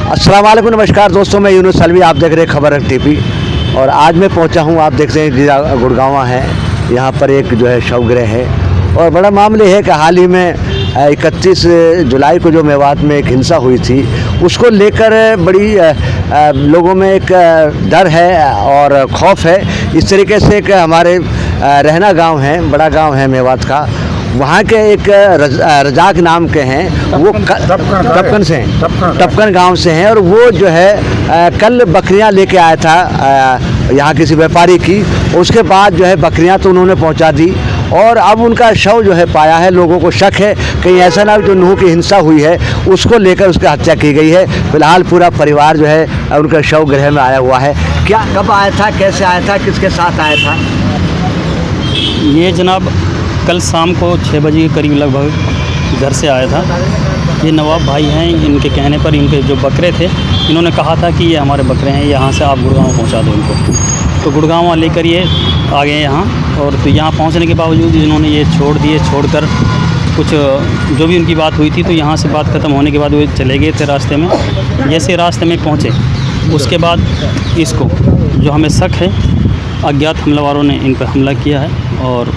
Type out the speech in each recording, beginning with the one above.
अस्सलाम वालेकुम, नमस्कार दोस्तों, मैं यूनुस सलवी, आप देख रहे हैं खबर टीवी। और आज मैं पहुंचा हूं, आप देख रहे हैं गुड़गांव है। यहाँ पर एक जो है शवगृह है और बड़ा मामले है कि हाल ही में 31 जुलाई को जो मेवात में एक हिंसा हुई थी, उसको लेकर बड़ी लोगों में एक डर है और खौफ है। इस तरीके से कि हमारे रहना गांव है, बड़ा गांव है मेवात का, वहाँ के एक रजाक नाम के हैं, वो टपकन गांव से हैं और वो जो है कल बकरियां लेके आया था यहाँ किसी व्यापारी की। उसके बाद जो है बकरियां तो उन्होंने पहुँचा दी और अब उनका शव जो है पाया है। लोगों को शक है कहीं ऐसा ना जो नूह की हिंसा हुई है उसको लेकर उसकी हत्या की गई है। फिलहाल पूरा परिवार जो है उनका शव गृह में आया हुआ है। क्या कब आया था, कैसे आया था, किसके साथ आया था? ये जनाब कल शाम को 6 बजे के करीब लगभग घर से आया था। ये नवाब भाई हैं, इनके कहने पर इनके जो बकरे थे, इन्होंने कहा था कि ये हमारे बकरे हैं, यहाँ से आप गुड़गांव पहुँचा दो इनको। तो गुड़गांव लेकर ये आ गए यहाँ, और तो यहाँ पहुँचने के बावजूद इन्होंने ये छोड़ दिए। छोड़कर कुछ जो भी उनकी बात हुई थी, तो यहाँ से बात ख़त्म होने के बाद वो चले गए थे रास्ते में। जैसे रास्ते में पहुँचे, उसके बाद इसको जो हमें शक है अज्ञात हमलावरों ने इन पर हमला किया है और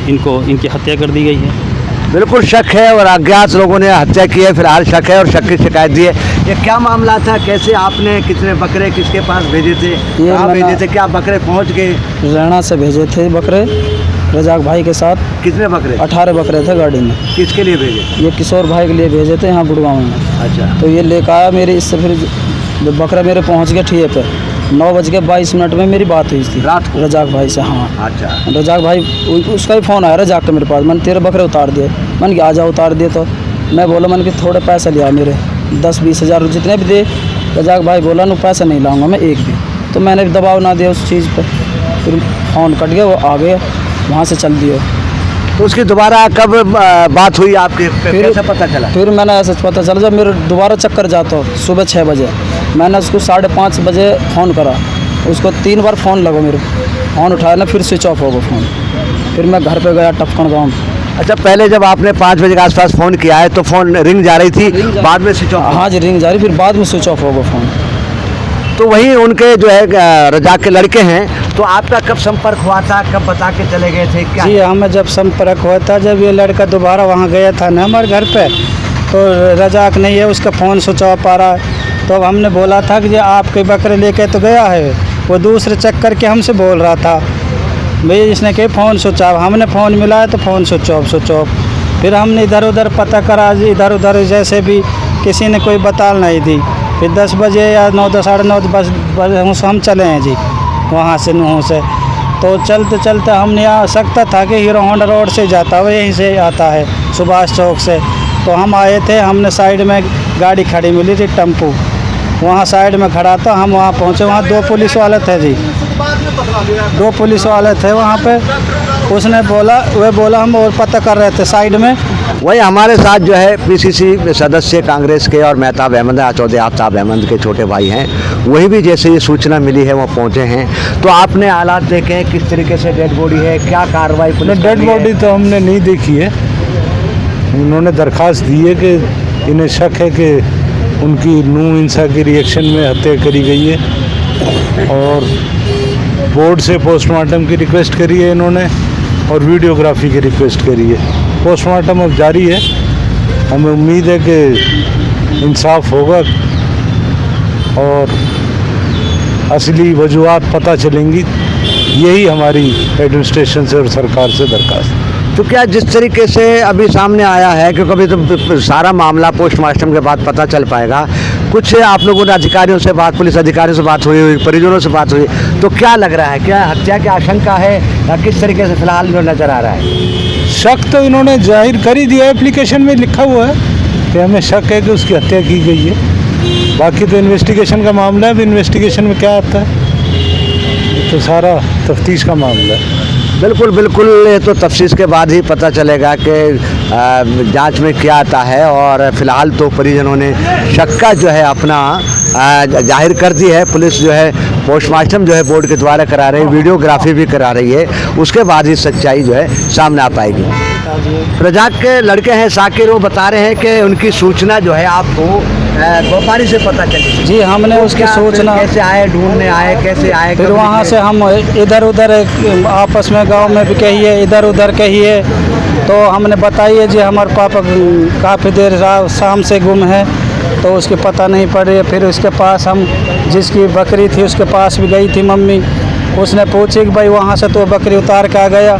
इनकी हत्या कर दी गई है। बिल्कुल शक है और अज्ञात लोगों ने हत्या की है। फिलहाल शक है और शक की शिकायत दी है। ये क्या मामला था, कैसे आपने कितने बकरे किसके पास भेजे थे, कहाँ भेजे थे, क्या बकरे पहुंच गए? रैना से भेजे थे बकरे रजाक भाई के साथ। कितने बकरे? 18 बकरे थे गाड़ी में। किसके लिए भेजे? ये किशोर भाई के लिए भेजे थे यहाँ गुड़गांव में। अच्छा। तो ये लेकर आया मेरे, इससे फिर जब बकरा मेरे पहुँच गए ठिए पे 9:22 में मेरी बात हुई थी रात को रजाक भाई से। हाँ। अच्छा। रजाक भाई उसका ही फ़ोन आया रजाक के मेरे पास, मैंने तेरे बकरे उतार दिए। मैंने कि आ जाओ उतार दिए। तो मैं बोला, मैंने कि थोड़े पैसे लिया मेरे 10-20 हज़ार जितने भी दे। रजाक भाई बोला न पैसे नहीं लाऊंगा मैं एक भी। तो मैंने भी दबाव ना दिया उस चीज़ पर। फिर फ़ोन कट गया, वो आ गए, वहाँ से चल दिए। तो उसकी दोबारा कब बात हुई आपके? फिर कैसे पता चला? फिर मैंने ऐसा पता चला जब मेरे दोबारा चक्कर जाता हो सुबह 6 बजे। मैंने उसको 5:30 बजे फ़ोन करा, उसको 3 बार फ़ोन लगा, मेरे फ़ोन उठाया ना, फिर स्विच ऑफ होगा फ़ोन। फिर मैं घर पे गया टपकन गाँव। अच्छा, पहले जब आपने 5 बजे के आसपास फ़ोन किया है तो फ़ोन रिंग जा रही थी, बाद में स्विच ऑफ? हाँ जी, रिंग जा रही, फिर बाद में स्विच ऑफ होगा फ़ोन। तो वही उनके जो है रजाक के लड़के हैं, तो आपका कब संपर्क हुआ था, कब बता के चले गए थे, क्या? जी, हमें जब संपर्क हुआ था, जब ये लड़का दोबारा वहाँ गया था ना हमारे घर पे, तो रजाक नहीं है, उसका फ़ोन स्विच ऑफ आ रहा है। तो अब हमने बोला था कि आपके बकरे लेके तो गया है, वो दूसरे चक्कर के हमसे बोल रहा था भाई इसने के फ़ोन स्विच ऑफ। हमने फ़ोन मिलाया तो फ़ोन स्विच ऑफ। फिर हमने इधर उधर पता करा, इधर उधर जैसे भी किसी ने कोई बताल नहीं दी। फिर 10 बजे या 9, 9:30 बजे हम चले हैं जी वहाँ से नूह से। तो चलते चलते हमने यहाँ सकता था कि हीरो होंडा रोड से जाता है, यहीं से आता है सुभाष चौक से। तो हम आए थे, हमने साइड में गाड़ी खड़ी मिली थी टेम्पू, वहाँ साइड में खड़ा था। हम वहाँ पहुँचे, वहाँ 2 पुलिस वाले थे जी, 2 पुलिस वाले थे वहाँ पे। उसने बोला, वह बोला हम और पता कर रहे थे साइड में। वही हमारे साथ जो है पीसीसी सदस्य कांग्रेस के और मेहताब अहमद चौधरी आफ्ताब अहमद के छोटे भाई हैं, वही भी जैसे ये सूचना मिली है वो पहुँचे हैं। तो आपने हालात देखे हैं, किस तरीके से डेड बॉडी है, क्या कार्रवाई? डेड बॉडी तो हमने नहीं देखी है। उन्होंने दरख्वास्त दी है कि इन्हें शक है कि उनकी नूह हिंसा के रिएक्शन में हत्या करी गई है और बोर्ड से पोस्टमार्टम की रिक्वेस्ट करी है इन्होंने और वीडियोग्राफी की रिक्वेस्ट करी है। पोस्टमार्टम अब जारी है, हमें उम्मीद है कि इंसाफ होगा और असली वजूहात पता चलेंगी। यही हमारी एडमिनिस्ट्रेशन से और सरकार से दरख्वास्त। तो क्या जिस तरीके से अभी सामने आया है, क्योंकि अभी तो सारा मामला पोस्टमार्टम के बाद पता चल पाएगा, कुछ आप लोगों ने अधिकारियों से बात, पुलिस अधिकारियों से बात हुई, परिजनों से बात हुई, तो क्या लग रहा है, क्या हत्या की आशंका है या किस तरीके से फिलहाल जो नज़र आ रहा है? शक तो इन्होंने जाहिर कर ही दिया, एप्लीकेशन में लिखा हुआ है कि हमें शक है कि उसकी हत्या की गई है। बाकी तो इन्वेस्टिगेशन का मामला है, इन्वेस्टिगेशन में क्या आता है तो सारा तफ्तीश का मामला है। बिल्कुल बिल्कुल, ये तो तफ्तीश के बाद ही पता चलेगा कि जांच में क्या आता है। और फिलहाल तो परिजनों ने शक का जो है अपना जाहिर कर दी है। पुलिस जो है पोस्टमार्टम जो है बोर्ड के द्वारा करा रही है, वीडियोग्राफी भी करा रही है, उसके बाद ही सच्चाई जो है सामने आ पाएगी। रजाक के लड़के हैं साकिर, वो बता रहे हैं कि उनकी सूचना जो है आपको व्यापारी से पता चली? जी, हमने उसकी क्या सूचना, कैसे आए, ढूंढने आए, कैसे आए? फिर कब वहाँ निकले? से हम इधर उधर आपस में गांव में भी कहिए, इधर उधर कहिए, तो हमने बताइए जी हमारे पापा काफ़ी देर शाम से गुम है, तो उसके पता नहीं पड़े। फिर उसके पास हम जिसकी बकरी थी उसके पास भी गई थी मम्मी, उसने पूछी कि भाई वहाँ से तो बकरी उतार के आ गया।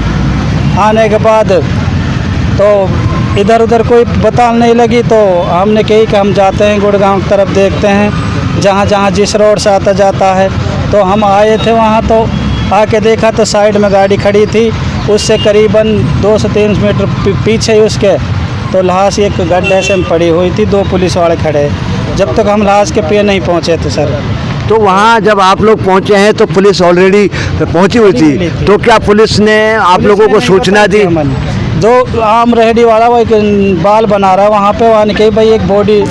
आने के बाद तो इधर उधर कोई बता नहीं लगी, तो हमने कही कि हम जाते हैं गुड़गांव की तरफ, देखते हैं जहाँ जहाँ जिस रोड से आता जाता है। तो हम आए थे वहाँ, तो आके देखा तो साइड में गाड़ी खड़ी थी, उससे करीबन 2 से 3 मीटर पीछे ही उसके तो लाश एक गड्ढे से पड़ी हुई थी, 2 पुलिस वाले खड़े, जब तक हम लाश के पे नहीं पहुँचे थे सर। तो वहाँ जब आप लोग पहुँचे हैं तो पुलिस ऑलरेडी पहुँची हुई थी, तो क्या पुलिस ने आप लोगों को सूचना दी? जो आम रेहड़ी वाला वो एक बाल बना रहा है वहाँ पे, वहाँ ने कही भाई एक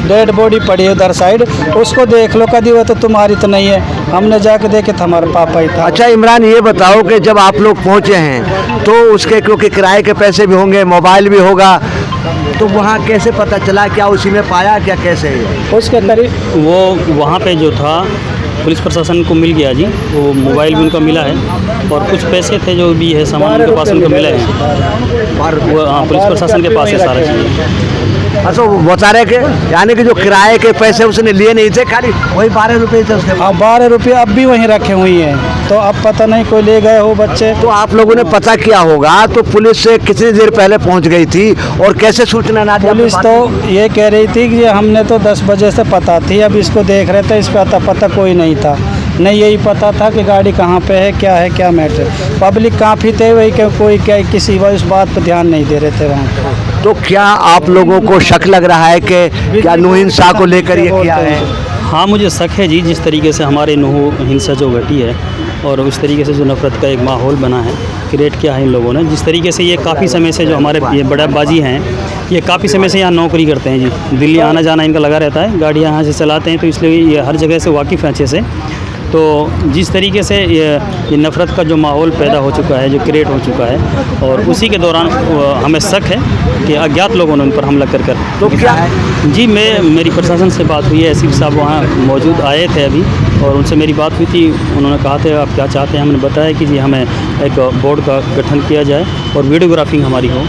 डेड बॉडी पड़ी है उधर साइड, उसको देख लो, कभी वो तो तुम्हारी तो नहीं है। हमने जाके देखे तो हमारे पापा ही था। अच्छा इमरान, ये बताओ कि जब आप लोग पहुँचे हैं तो उसके क्योंकि किराए के पैसे भी होंगे, मोबाइल भी होगा, तो वहाँ कैसे पता चला? क्या उसी में पाया, क्या कैसे? उसके करीब वो वहाँ पे जो था पुलिस प्रशासन को मिल गया जी, वो मोबाइल भी उनका मिला है और कुछ पैसे थे जो भी है सामान उनके पास उनको मिले हैं, और वो पुलिस प्रशासन के पास है सारा चीज़। अच्छा, वो बता रहे कि यानी कि जो किराए के पैसे उसने लिए नहीं थे, खाली वही 12 रुपये थे उसके? हाँ, 12 रुपये अब भी वहीं रखे हुई हैं, तो अब पता नहीं कोई ले गए हो बच्चे। तो आप लोगों ने पता किया होगा, तो पुलिस से कितनी देर पहले पहुंच गई थी और कैसे सूचना ना दी? पुलिस तो ये कह रही थी कि हमने तो 10 बजे से पता थी, अब इसको देख रहे थे, इस पर पता कोई नहीं था, नहीं यही पता था कि गाड़ी कहाँ पे है क्या मैटर। पब्लिक काफ़ी थे, वही कोई क्या किसी उस बात पर ध्यान नहीं दे रहे थे वहाँ पे। तो क्या आप लोगों को शक लग रहा है कि क्या नूह हिंसा को लेकर ये किया है? हाँ, मुझे शक है जी, जिस तरीके से हमारे नूह हिंसा जो घटी है और उस तरीके से जो नफ़रत का एक माहौल बना है, क्रिएट किया है इन लोगों ने, जिस तरीके से ये काफ़ी समय से जो हमारे ये बड़ा बाजी हैं, ये काफ़ी समय से यहाँ नौकरी करते हैं जी, दिल्ली आना जाना इनका लगा रहता है, गाड़ियाँ यहाँ से चलाते हैं, तो इसलिए ये हर जगह से वाकिफ़ हैं अच्छे से। तो जिस तरीके से ये नफ़रत का जो माहौल पैदा हो चुका है, जो क्रिएट हो चुका है, और उसी के दौरान हमें शक है कि अज्ञात लोगों ने उन पर हमला कर तो क्या जी, मेरी प्रशासन से बात हुई है, एसपी साहब वहाँ मौजूद आए थे अभी, और उनसे मेरी बात हुई थी। उन्होंने कहा था आप क्या चाहते हैं, हमने बताया कि जी हमें एक बोर्ड का गठन किया जाए और वीडियोग्राफिंग हमारी हो,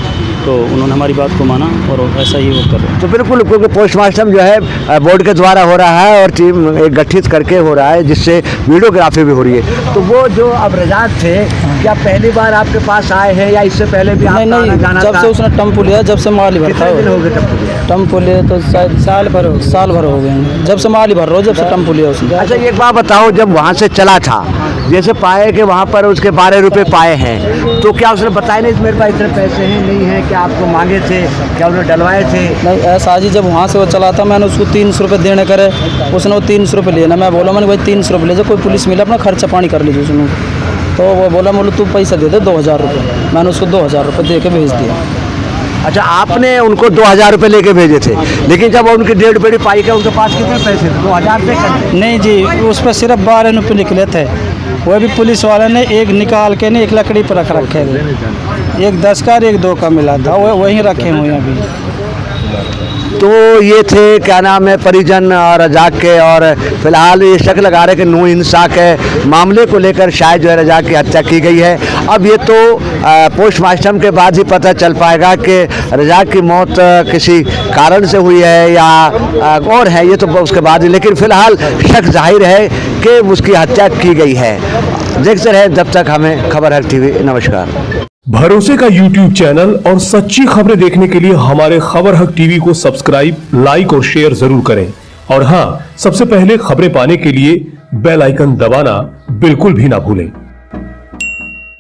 तो उन्होंने हमारी बात को माना और ऐसा ही वो कर रहे हैं। तो बिल्कुल, क्योंकि पोस्टमार्टम जो है बोर्ड के द्वारा हो रहा है और टीम एक गठित करके हो रहा है, जिससे वीडियोग्राफी भी हो रही है। तो वो जो अब रजाक थे, क्या पहली बार आपके पास आए हैं या इससे पहले भी नहीं नहीं, जब से उसने टम्पू लिया, जब से माल ही भरता है, हो गए टम्पू? टम्पू लिए तो शायद साल भर हो गए हैं, जब से माल ही भर रहा हो, जब से टम्पू लिया उसने। अच्छा, एक बात बताओ, जब वहाँ से चला था, जैसे पाए कि वहाँ पर उसके 12 रुपये पाए हैं, तो क्या उसने बताया नहीं मेरे पास इतने पैसे हैं, नहीं है, क्या आपको मांगे थे, क्या उन्होंने डलवाए थे? नहीं, ऐसा जी, जब वहाँ से वो चला था, मैंने उसको 300 रुपये देने करे, उसने वो 300 रुपये लिए ना, मैं बोला मैंने भाई 300 रुपये ले जाओ, कोई पुलिस मिला अपना खर्चा पानी कर लीजिए उसने, तो वो बोला तू पैसा दे दे 2000 रुपये, मैंने उसको 2000 रुपये दे के भेज दिया। अच्छा, आपने उनको 2000 रुपये लेके भेजे थे, लेकिन जब उनकी डेढ़ बेड़ी पाई के उनके पास कितने पैसे थे? 2000 पे? नहीं जी, उस पर सिर्फ 12 रुपये निकले थे, वो भी पुलिस वाले ने एक निकाल के नहीं, एक लकड़ी पर रख रखे थे, एक 10 का और एक 2 का मिला था, वो वहीं रखे हुए हैं अभी। तो ये थे क्या नाम है परिजन और रजाक के, और फिलहाल ये शक लगा रहे कि नूह हिंसा के मामले को लेकर शायद जो है रजाक की हत्या की गई है। अब ये तो पोस्टमार्टम के बाद ही पता चल पाएगा कि रजाक की मौत किसी कारण से हुई है या और है, ये तो उसके बाद ही, लेकिन फिलहाल शक जाहिर है कि उसकी हत्या की गई है। देखते रहे जब तक हमें खबर हक टीवी। नमस्कार। भरोसे का YouTube चैनल और सच्ची खबरें देखने के लिए हमारे खबर हक टीवी को सब्सक्राइब, लाइक और शेयर जरूर करें। और हाँ, सबसे पहले खबरें पाने के लिए बेल आइकन दबाना बिल्कुल भी ना भूलें।